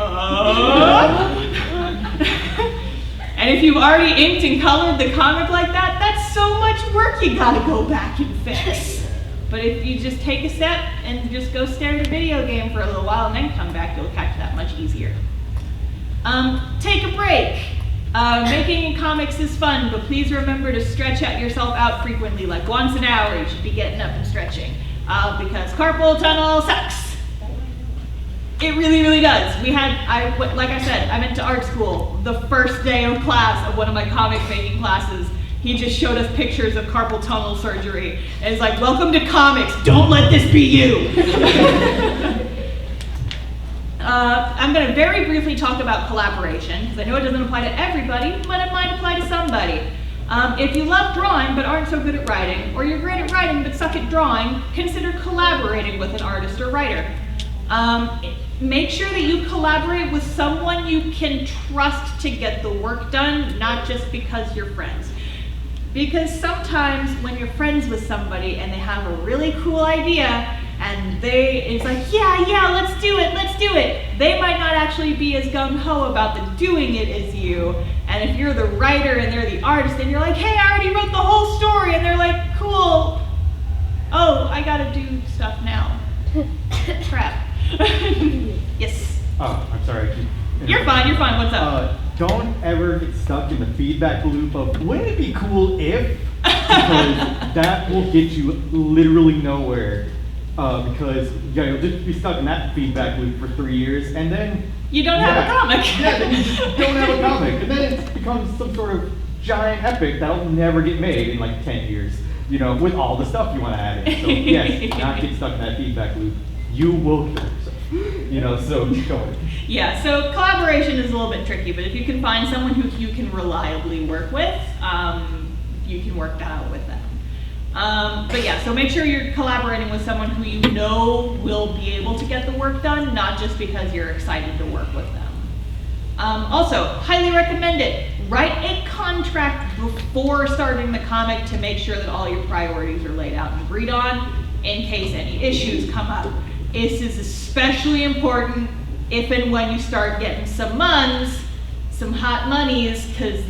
Speaker 2: And if you've already inked and colored the comic like that, that's so much work you gotta go back and fix. But if you just take a step and just go stare at a video game for a little while and then come back, you'll catch that much easier. Take a break. Making comics is fun, but please remember to stretch yourself out frequently, like once an hour you should be getting up and stretching, because carpal tunnel sucks. It really, really does. Like I said, I went to art school. The first day of class of one of my comic making classes, he just showed us pictures of carpal tunnel surgery, and it's like, welcome to comics, don't let this be you. I'm going to very briefly talk about collaboration, because I know it doesn't apply to everybody, but it might apply to somebody. If you love drawing but aren't so good at writing, or you're great at writing but suck at drawing, consider collaborating with an artist or writer. Make sure that you collaborate with someone you can trust to get the work done, not just because you're friends. Because sometimes when you're friends with somebody and they have a really cool idea, and it's like, yeah, let's do it. They might not actually be as gung-ho about the doing it as you. And if you're the writer and they're the artist, and you're like, hey, I already wrote the whole story, and they're like, cool. Oh, I gotta do stuff now. Crap. Yes.
Speaker 1: Oh, I'm sorry.
Speaker 2: You're fine, what's up?
Speaker 1: Don't ever get stuck in the feedback loop of, wouldn't it be cool if? Because that will get you literally nowhere. Because you'll just be stuck in that feedback loop for 3 years, and then
Speaker 2: you don't have a comic.
Speaker 1: Yeah, then you just don't have a comic, and then it becomes some sort of giant epic that'll never get made in like 10 years. With all the stuff you want to add in. So yes, not get stuck in that feedback loop. You will kill yourself. So go ahead. Yeah,
Speaker 2: so collaboration is a little bit tricky, but if you can find someone who you can reliably work with, you can work that out with them. But yeah, so make sure you're collaborating with someone who you know will be able to get the work done, not just because you're excited to work with them. Also, highly recommend it. Write a contract before starting the comic to make sure that all your priorities are laid out and agreed on in case any issues come up. This is especially important if and when you start getting some hot monies, because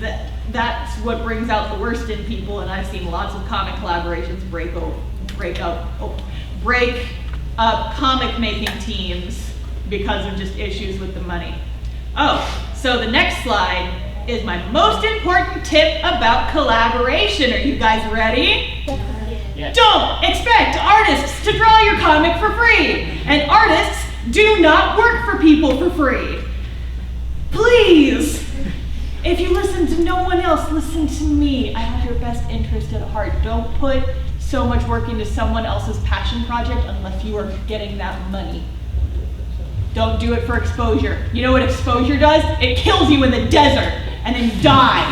Speaker 2: that's what brings out the worst in people, and I've seen lots of comic collaborations break up comic making teams because of just issues with the money. Oh, so the next slide is my most important tip about collaboration. Are you guys ready? Yes. Don't expect artists to draw your comic for free, and artists do not work for people for free. Please! If you listen to no one else, listen to me. I have your best interest at heart. Don't put so much work into someone else's passion project unless you are getting that money. Don't do it for exposure. You know what exposure does? It kills you in the desert and then you die.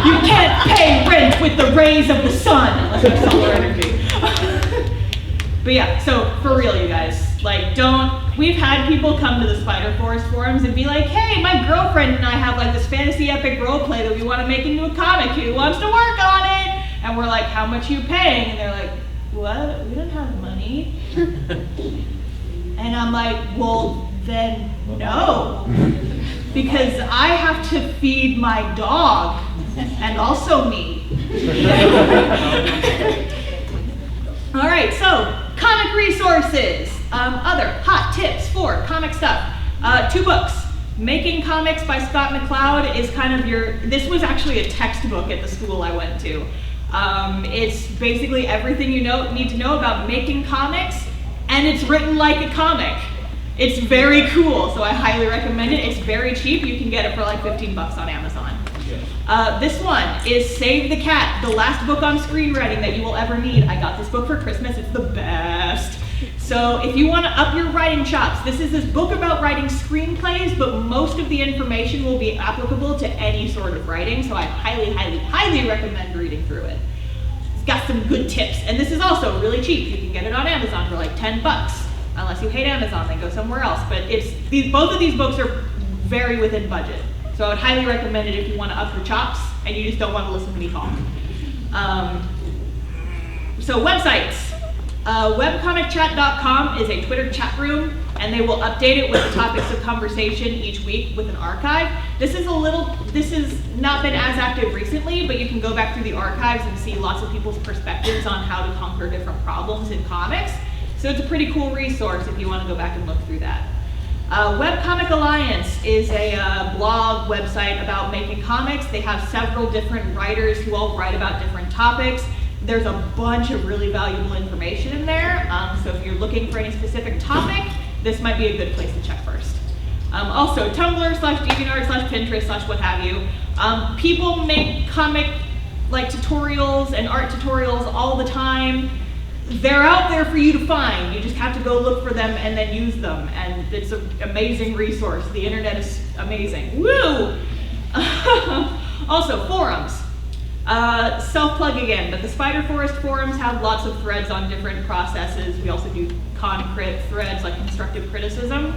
Speaker 2: You can't pay rent with the rays of the sun unless you have solar energy. But yeah, so for real, you guys, Like, we've had people come to the Spider Forest forums and be like, hey, my girlfriend and I have like this fantasy epic roleplay that we want to make into a comic. Who wants to work on it? And we're like, how much are you paying? And they're like, what? We don't have money. And I'm like, well, then no. Because I have to feed my dog and also me. All right, so comic resources. Other hot tips for comic stuff. 2 books. Making Comics by Scott McCloud is kind of this was actually a textbook at the school I went to. It's basically everything you need to know about making comics, and it's written like a comic. It's very cool, so I highly recommend it. It's very cheap. You can get it for like $15 on Amazon. This one is Save the Cat, the last book on screenwriting that you will ever need. I got this book for Christmas. It's the best. So if you want to up your writing chops, this is this book about writing screenplays, but most of the information will be applicable to any sort of writing, so I highly, highly, highly recommend reading through it. It's got some good tips, and this is also really cheap. You can get it on Amazon for like $10. Unless you hate Amazon, then go somewhere else. But both of these books are very within budget. So I would highly recommend it if you want to up your chops and you just don't want to listen to me talk. So websites. Webcomicchat.com is a Twitter chat room, and they will update it with the topics of conversation each week with an archive. This has not been as active recently, but you can go back through the archives and see lots of people's perspectives on how to conquer different problems in comics. So it's a pretty cool resource if you want to go back and look through that. Webcomic Alliance is a blog website about making comics. They have several different writers who all write about different topics. There's a bunch of really valuable information in there. So if you're looking for any specific topic, this might be a good place to check first. Also, Tumblr /DeviantArt/Pinterest/ what have you. People make comic tutorials and art tutorials all the time. They're out there for you to find. You just have to go look for them and then use them. And it's an amazing resource. The internet is amazing. Woo! Also, forums. Self-plug again, but the Spider Forest forums have lots of threads on different processes. We also do concrete threads like constructive criticism.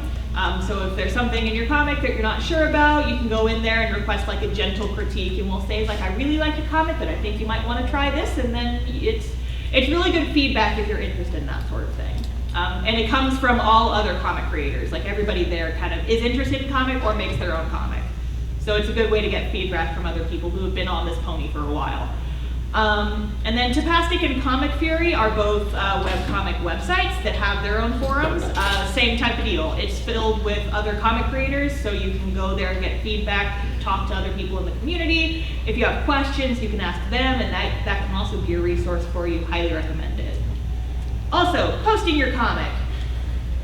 Speaker 2: So if there's something in your comic that you're not sure about, you can go in there and request like a gentle critique, and we'll say like, I really like your comic, but I think you might want to try this, and then it's really good feedback if you're interested in that sort of thing. And it comes from all other comic creators. Like everybody there kind of is interested in comic or makes their own comic. So it's a good way to get feedback from other people who have been on this pony for a while. And then Tapastic and Comic Fury are both webcomic websites that have their own forums. Same type of deal. It's filled with other comic creators, so you can go there and get feedback, talk to other people in the community. If you have questions, you can ask them, and that can also be a resource for you. Highly recommend it. Also, posting your comic.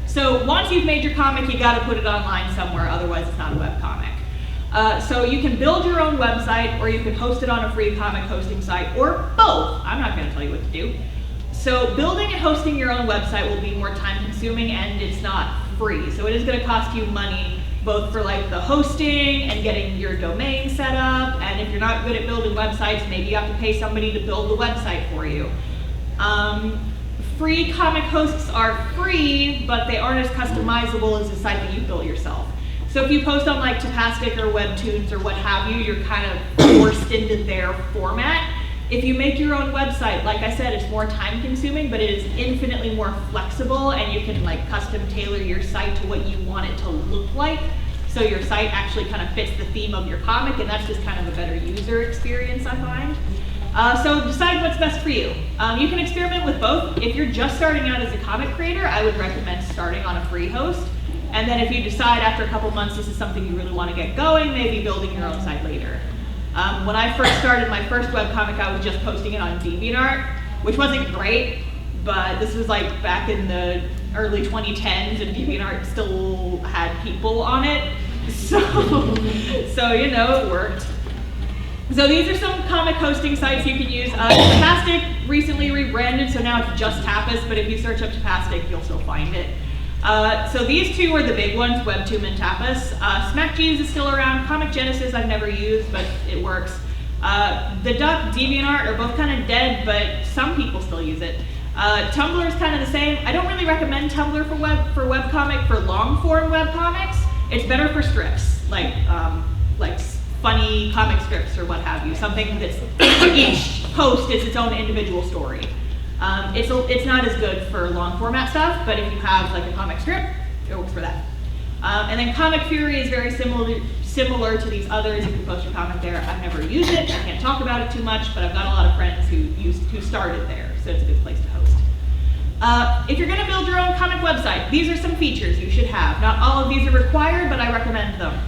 Speaker 2: So once you've made your comic, you gotta put it online somewhere, otherwise it's not a webcomic. So you can build your own website, or you can host it on a free comic hosting site, or both. I'm not going to tell you what to do. So building and hosting your own website will be more time consuming, and it's not free. So it is going to cost you money, both for like the hosting and getting your domain set up. And if you're not good at building websites, maybe you have to pay somebody to build the website for you. Free comic hosts are free, but they aren't as customizable as a site that you built yourself. So if you post on like Tapastic or Webtoons or what have you, you're kind of forced into their format. If you make your own website, like I said, it's more time consuming, but it is infinitely more flexible, and you can like custom tailor your site to what you want it to look like. So your site actually kind of fits the theme of your comic, and that's just kind of a better user experience, I find. So decide what's best for you. You can experiment with both. If you're just starting out as a comic creator, I would recommend starting on a free host. And then if you decide after a couple months this is something you really want to get going, maybe building your own site later. When I first started my first webcomic, I was just posting it on DeviantArt, which wasn't great, but this was like back in the early 2010s, and DeviantArt still had people on it. So you know, it worked. So these are some comic hosting sites you can use. Tapastic recently rebranded, so now it's just Tapas, but if you search up Tapastic, you'll still find it. So these two are the big ones, Webtoon and Tapas. Smack Jeeves is still around. Comic Genesis I've never used, but it works. The Duck, DeviantArt are both kind of dead, but some people still use it. Tumblr is kind of the same. I don't really recommend Tumblr for webcomic, for long form webcomics. It's better for strips, like funny comic strips or what have you. Something that's each post is its own individual story. It's not as good for long format stuff, but if you have like a comic strip, it works for that. And then Comic Fury is very similar to these others. You can post your comic there. I've never used it. I can't talk about it too much, but I've got a lot of friends who started there, so it's a good place to host. If you're going to build your own comic website, these are some features you should have. Not all of these are required, but I recommend them.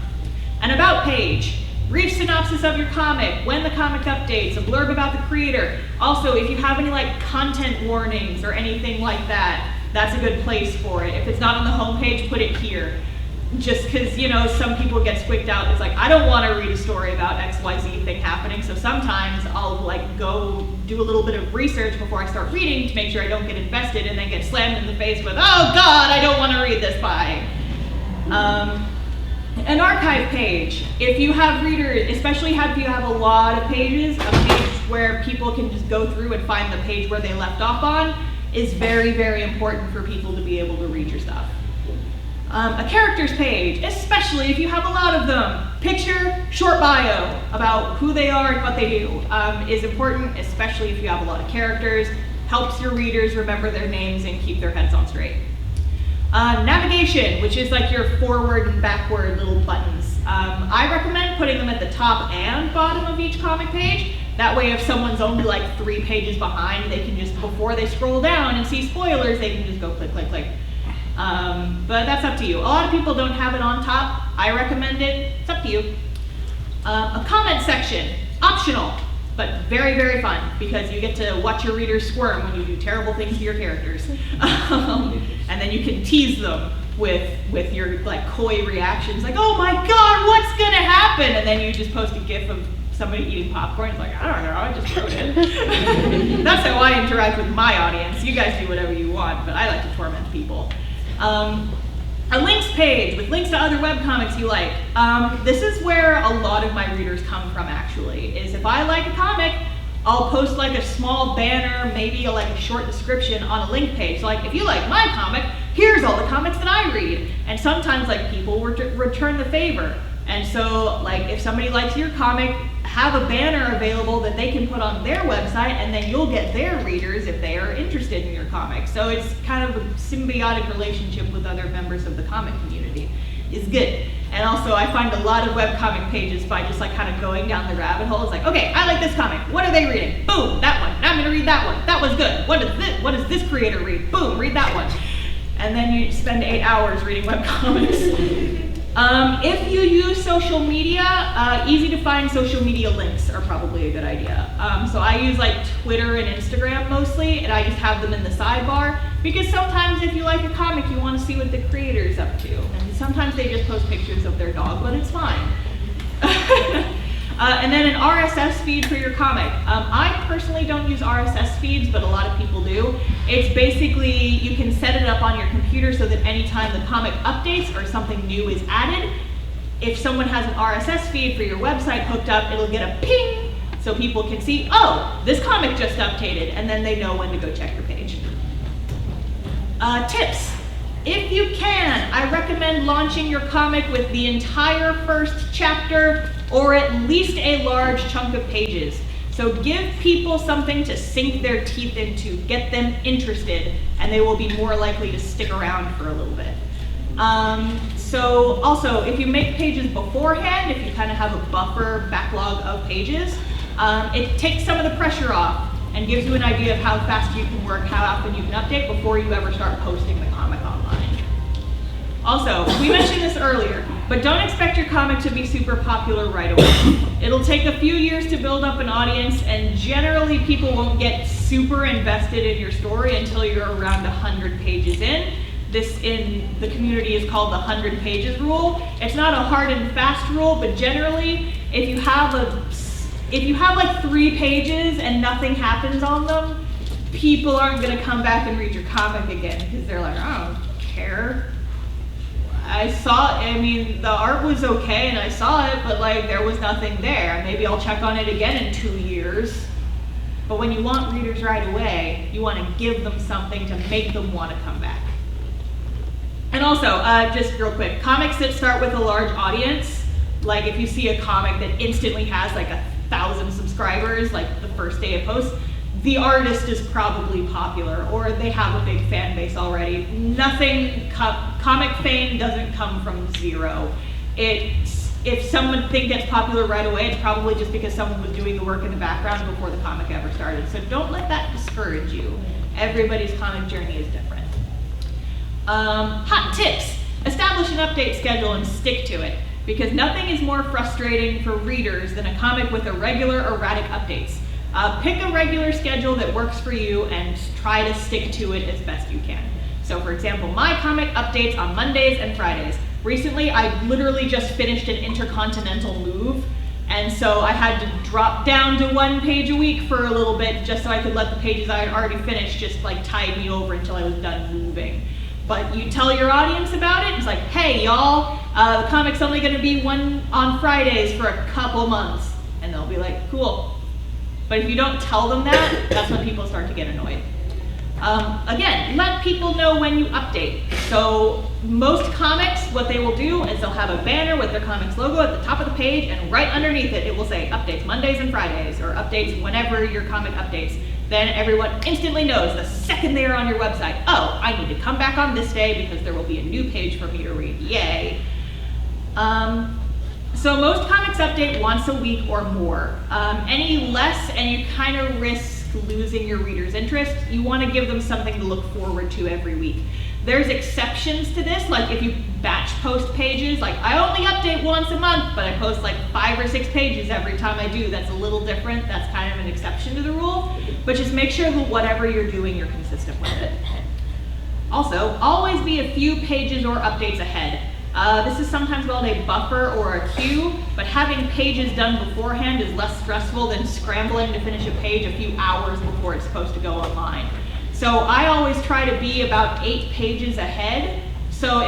Speaker 2: An about page, brief synopsis of your comic, when the comic updates, a blurb about the creator. Also, if you have any like content warnings or anything like that, that's a good place for it. If it's not on the homepage, put it here. Just because, you know, some people get squicked out. It's like, I don't want to read a story about XYZ thing happening, so sometimes I'll like go do a little bit of research before I start reading to make sure I don't get invested and then get slammed in the face with, oh God, I don't want to read this, bye. An archive page. If you have readers, especially if you have a lot of pages, a page where people can just go through and find the page where they left off on is very, very important for people to be able to read your stuff. A characters page, especially if you have a lot of them. Picture, short bio about who they are and what they do is important, especially if you have a lot of characters. Helps your readers remember their names and keep their heads on straight. Navigation, which is like your forward and backward little buttons. I recommend putting them at the top and bottom of each comic page. That way if someone's only like 3 pages behind, they can just, before they scroll down and see spoilers, they can just go click, click, click. But that's up to you. A lot of people don't have it on top. I recommend it. It's up to you. A comment section, optional, but very, very fun because you get to watch your readers squirm when you do terrible things to your characters. And then you can tease them with your like coy reactions, like, oh my God, what's gonna happen? And then you just post a GIF of somebody eating popcorn. It's like, I don't know, I just wrote it. That's how I interact with my audience. You guys do whatever you want, but I like to torment people. A links page with links to other webcomics you like. This is where a lot of my readers come from actually, is if I like a comic, I'll post like a small banner, maybe like a short description on a link page. So like, if you like my comic, here's all the comics that I read. And sometimes like people return the favor. And so like if somebody likes your comic, have a banner available that they can put on their website and then you'll get their readers if they are interested in your comic. So it's kind of a symbiotic relationship with other members of the comic community. Is good. And also I find a lot of webcomic pages by just like kind of going down the rabbit hole. It's like, okay, I like this comic. What are they reading? Boom, that one. Now I'm gonna read that one. That was good. What does this creator read? Boom, read that one. And then you spend 8 hours reading webcomics. If you use social media, easy to find social media links are probably a good idea. So I use like Twitter and Instagram mostly, and I just have them in the sidebar, because sometimes if you like a comic, you want to see what the creator's up to. And sometimes they just post pictures of their dog, but it's fine. And then an RSS feed for your comic. I personally don't use RSS feeds, but a lot of people do. It's basically, you can set it up on your computer so that anytime the comic updates or something new is added, if someone has an RSS feed for your website hooked up, it'll get a ping so people can see, oh, this comic just updated, and then they know when to go check your page. Tips. If you can, I recommend launching your comic with the entire first chapter or at least a large chunk of pages. So give people something to sink their teeth into, get them interested, and they will be more likely to stick around for a little bit. So also, if you make pages beforehand, if you kind of have a buffer backlog of pages, it takes some of the pressure off and gives you an idea of how fast you can work, how often you can update before you ever start posting the comic online. Also, we mentioned this earlier, but don't expect your comic to be super popular right away. It'll take a few years to build up an audience, and generally people won't get super invested in your story until you're around 100 pages in. This in the community is called the 100 pages rule. It's not a hard and fast rule, but generally, if you have like 3 pages and nothing happens on them, people aren't gonna come back and read your comic again because they're like, I don't care. I mean, the art was okay and I saw it, but like there was nothing there. Maybe I'll check on it again in 2 years. But when you want readers right away, you want to give them something to make them want to come back. And also, just real quick, comics that start with a large audience, like if you see a comic that instantly has like 1,000 subscribers, like the first day it posts, the artist is probably popular, or they have a big fan base already. Nothing, comic fame doesn't come from zero. If someone gets popular right away, it's probably just because someone was doing the work in the background before the comic ever started. So don't let that discourage you. Everybody's comic journey is different. Hot tips. Establish an update schedule and stick to it, because nothing is more frustrating for readers than a comic with irregular or erratic updates. Pick a regular schedule that works for you and try to stick to it as best you can. So for example, my comic updates on Mondays and Fridays. Recently, I literally just finished an intercontinental move, and so I had to drop down to 1 page a week for a little bit just so I could let the pages I had already finished just like tide me over until I was done moving. But you tell your audience about it, it's like, hey y'all, the comic's only gonna be one on Fridays for a couple months. And they'll be like, cool. But if you don't tell them that, that's when people start to get annoyed. Again, let people know when you update. So most comics, what they will do is they'll have a banner with their comics logo at the top of the page, and right underneath it, it will say updates Mondays and Fridays, or updates whenever your comic updates. Then everyone instantly knows the second they are on your website, oh, I need to come back on this day because there will be a new page for me to read, yay. So most comics update once a week or more. Any less and you kind of risk losing your reader's interest. You want to give them something to look forward to every week. There's exceptions to this, like if you batch post pages, like I only update once a month, but I post like 5 or 6 pages every time I do. That's a little different. That's kind of an exception to the rule, but just make sure that whatever you're doing, you're consistent with it. Also, always be a few pages or updates ahead. This is sometimes called a buffer or a queue, but having pages done beforehand is less stressful than scrambling to finish a page a few hours before it's supposed to go online. So I always try to be about 8 pages ahead. So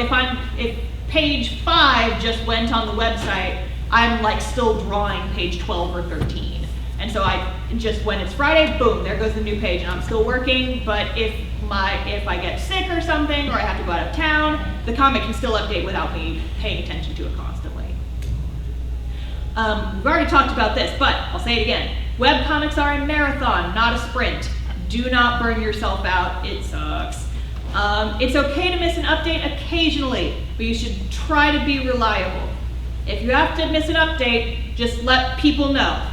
Speaker 2: if page 5 just went on the website, I'm like still drawing page 12 or 13. And so I just, when it's Friday, boom, there goes the new page, and I'm still working. But if I get sick or something, or I have to go out of town, the comic can still update without me paying attention to it constantly. We've already talked about this, but I'll say it again. Webcomics are a marathon, not a sprint. Do not burn yourself out, it sucks. It's okay to miss an update occasionally, but you should try to be reliable. If you have to miss an update, just let people know.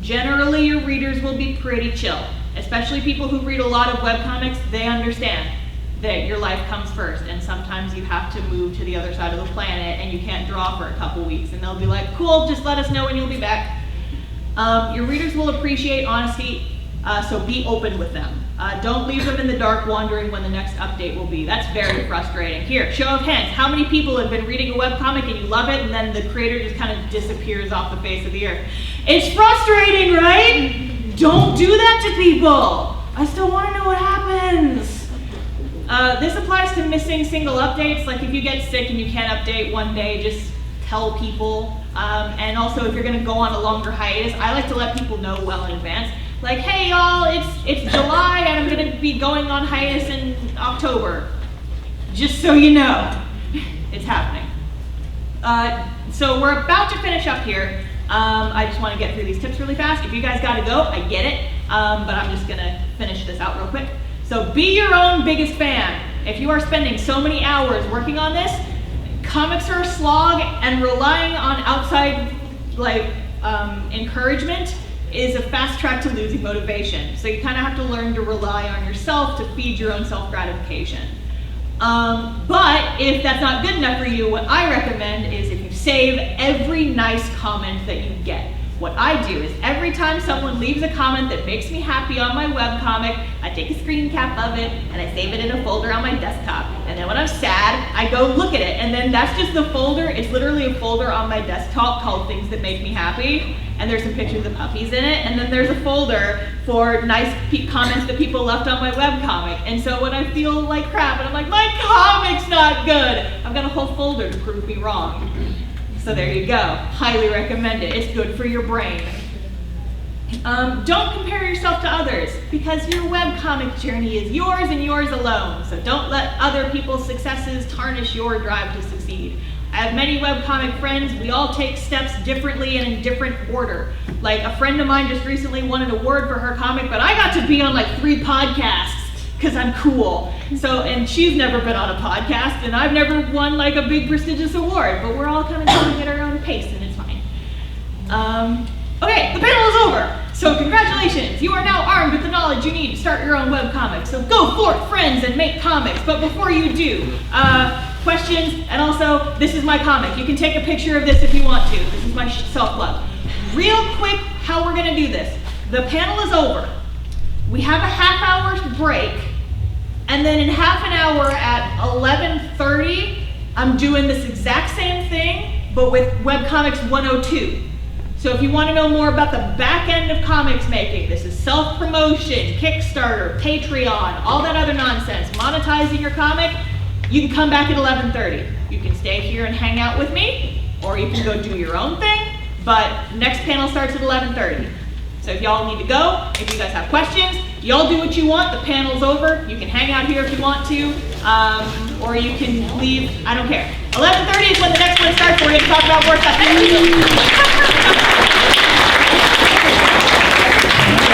Speaker 2: Generally, your readers will be pretty chill. Especially people who read a lot of webcomics, they understand that your life comes first, and sometimes you have to move to the other side of the planet and you can't draw for a couple weeks, and they'll be like, cool, just let us know when you'll be back. Your readers will appreciate honesty, so be open with them. Don't leave them in the dark wondering when the next update will be. That's very frustrating. Here, show of hands, how many people have been reading a webcomic and you love it, and then the creator just kind of disappears off the face of the earth? It's frustrating, right? Don't do that to people. I still want to know what happens. This applies to missing single updates. Like if you get sick and you can't update one day, just tell people. And also if you're going to go on a longer hiatus, I like to let people know well in advance. Like, hey y'all, it's July and I'm going to be going on hiatus in October. Just so you know, it's happening. So we're about to finish up here. I just want to get through these tips really fast. If you guys got to go, I get it, but I'm just going to finish this out real quick. So be your own biggest fan. If you are spending so many hours working on this, comics are a slog, and relying on outside encouragement is a fast track to losing motivation. So you kind of have to learn to rely on yourself to feed your own self-gratification. But if that's not good enough for you, what I recommend is if you save every nice comment that you get. What I do is every time someone leaves a comment that makes me happy on my webcomic, I take a screen cap of it and I save it in a folder on my desktop. And then when I'm sad, I go look at it, and then that's just the folder. It's literally a folder on my desktop called Things That Make Me Happy. And there's some pictures of puppies in it, and then there's a folder for nice comments that people left on my webcomic. And so when I feel like crap and I'm like, my comic's not good, I've got a whole folder to prove me wrong. So there you go. Highly recommend it. It's good for your brain. Don't compare yourself to others, because your webcomic journey is yours and yours alone. So don't let other people's successes tarnish your drive to succeed. I have many webcomic friends. We all take steps differently and in different order. Like a friend of mine just recently won an award for her comic, but I got to be on like 3 podcasts because I'm cool. So, and she's never been on a podcast, and I've never won like a big prestigious award, but we're all kind of going at our own pace, and it's fine. Okay, the panel is over. So congratulations, you are now armed with the knowledge you need to start your own webcomic. So go forth, friends, and make comics. But before you do, questions, and also, this is my comic. You can take a picture of this if you want to. This is my self-love. Real quick, how we're gonna do this. The panel is over. We have a half-hour break, and then in half an hour at 11:30, I'm doing this exact same thing, but with Webcomics 102. So if you want to know more about the back end of comics making, this is self-promotion, Kickstarter, Patreon, all that other nonsense, monetizing your comic, you can come back at 11:30. You can stay here and hang out with me, or you can go do your own thing, but next panel starts at 11:30. So if y'all need to go, if you guys have questions, y'all do what you want, the panel's over, you can hang out here if you want to, or you can leave, I don't care. 11:30 is when the next one starts, we're going to talk about work ethic.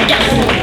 Speaker 2: Yes.